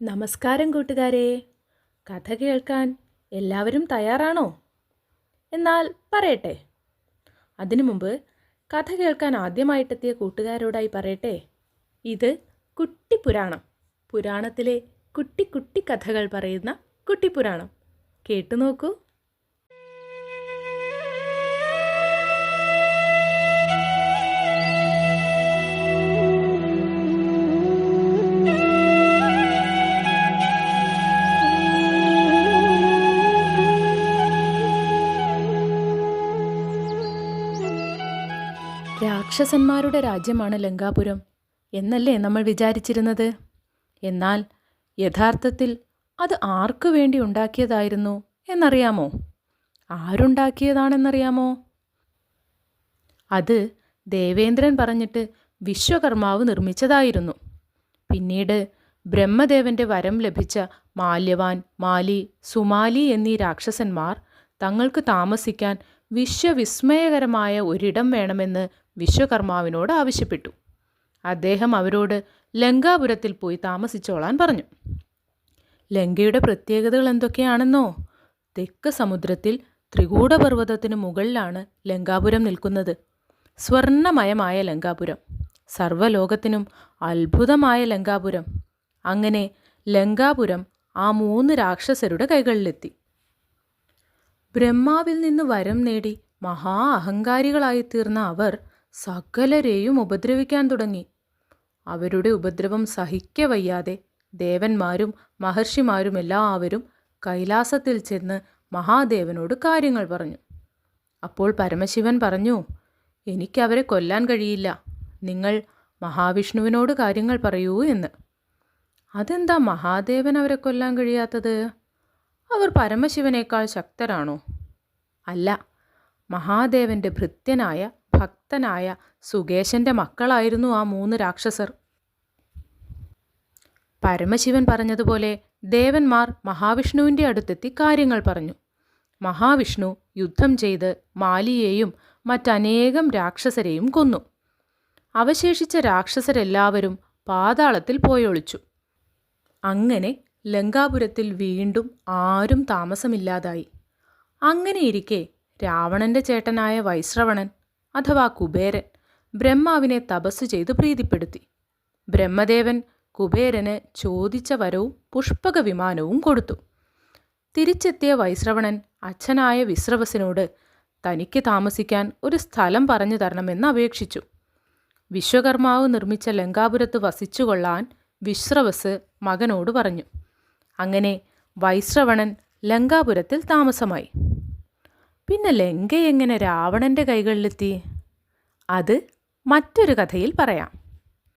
നമസ്കാരം കൂട്ടുകാരെ. കഥ കേൾക്കാൻ എല്ലാവരും തയ്യാറാണോ? എന്നാൽ പറയട്ടെ. അതിനു മുമ്പ് കഥ കേൾക്കാൻ ആദ്യമായിട്ടെത്തിയ കൂട്ടുകാരോടായി പറയട്ടെ, ഇത് കുട്ടിപ്പുരാണം. പുരാണത്തിലെ കുട്ടി കുട്ടി കഥകൾ പറയുന്ന കുട്ടിപ്പുരാണം. കേട്ടു നോക്കൂ. രാക്ഷസന്മാരുടെ രാജ്യമാണ് ലങ്കാപുരം എന്നല്ലേ നമ്മൾ വിചാരിച്ചിരുന്നത്. എന്നാൽ യഥാർത്ഥത്തിൽ അത് ആർക്കു വേണ്ടി ഉണ്ടാക്കിയതായിരുന്നു എന്നറിയാമോ? ആരുണ്ടാക്കിയതാണെന്നറിയാമോ? അത് ദേവേന്ദ്രൻ പറഞ്ഞിട്ട് വിശ്വകർമാവ് നിർമ്മിച്ചതായിരുന്നു. പിന്നീട് ബ്രഹ്മദേവന്റെ വരം ലഭിച്ച മാല്യവാൻ, മാലി, സുമാലി എന്നീ രാക്ഷസന്മാർ തങ്ങൾക്ക് താമസിക്കാൻ വിശ്വവിസ്മയകരമായ ഒരിടം വേണമെന്ന് വിശ്വകർമാവിനോട് ആവശ്യപ്പെട്ടു. അദ്ദേഹം അവരോട് ലങ്കാപുരത്തിൽ പോയി താമസിച്ചോളാൻ പറഞ്ഞു. ലങ്കയുടെ പ്രത്യേകതകൾ എന്തൊക്കെയാണെന്നോ? തെക്ക് സമുദ്രത്തിൽ ത്രികൂടപർവ്വതത്തിന് മുകളിലാണ് ലങ്കാപുരം നിൽക്കുന്നത്. സ്വർണ്ണമയമായ ലങ്കാപുരം, സർവ്വലോകത്തിനും അത്ഭുതമായ ലങ്കാപുരം. അങ്ങനെ ലങ്കാപുരം ആ 3 രാക്ഷസരുടെ കൈകളിലെത്തി. ബ്രഹ്മാവിൽ നിന്ന് വരം നേടി മഹാ അഹങ്കാരികളായിത്തീർന്ന അവർ സകലരെയും ഉപദ്രവിക്കാൻ തുടങ്ങി. അവരുടെ ഉപദ്രവം സഹിക്കവയ്യാതെ ദേവന്മാരും മഹർഷിമാരും എല്ലാവരും കൈലാസത്തിൽ ചെന്ന് മഹാദേവനോട് കാര്യങ്ങൾ പറഞ്ഞു. അപ്പോൾ പരമശിവൻ പറഞ്ഞു, എനിക്കവരെ കൊല്ലാൻ കഴിയില്ല, നിങ്ങൾ മഹാവിഷ്ണുവിനോട് കാര്യങ്ങൾ പറയൂ എന്ന്. അതെന്താ മഹാദേവൻ അവരെ കൊല്ലാൻ കഴിയാത്തത്? അവർ പരമശിവനേക്കാൾ ശക്തരാണോ? അല്ല, മഹാദേവന്റെ ഭൃത്യനായ ഭക്തനായ സുകേശന്റെ മക്കളായിരുന്നു ആ 3 രാക്ഷസർ. പരമശിവൻ പറഞ്ഞതുപോലെ ദേവന്മാർ മഹാവിഷ്ണുവിൻ്റെ അടുത്തെത്തി കാര്യങ്ങൾ പറഞ്ഞു. മഹാവിഷ്ണു യുദ്ധം ചെയ്ത് മാലിയെയും മറ്റനേകം രാക്ഷസരെയും കൊന്നു. അവശേഷിച്ച രാക്ഷസരെല്ലാവരും പാതാളത്തിൽ പോയൊളിച്ചു. അങ്ങനെ ലങ്കാപുരത്തിൽ വീണ്ടും ആരും താമസമില്ലാതായി. അങ്ങനെയിരിക്കെ രാവണന്റെ ചേട്ടനായ വൈശ്രവണൻ അഥവാ കുബേരൻ ബ്രഹ്മാവിനെ തപസ് ചെയ്ത് പ്രീതിപ്പെടുത്തി. ബ്രഹ്മദേവൻ കുബേരന് ചോദിച്ച വരവും പുഷ്പക വിമാനവും കൊടുത്തു. തിരിച്ചെത്തിയ വൈശ്രവണൻ അച്ഛനായ വിശ്രവസിനോട് തനിക്ക് താമസിക്കാൻ ഒരു സ്ഥലം പറഞ്ഞു തരണമെന്ന് അപേക്ഷിച്ചു. വിശ്വകർമാവ് നിർമ്മിച്ച ലങ്കാപുരത്ത് വസിച്ചുകൊള്ളാൻ വിശ്രവസ് മകനോട് പറഞ്ഞു. അങ്ങനെ വൈശ്രവണൻ ലങ്കാപുരത്തിൽ താമസമായി. പിന്നെ ലങ്ക എങ്ങനെ രാവണന്റെ കൈകളിലെത്തി? അത് മറ്റൊരു കഥയിൽ പറയാം.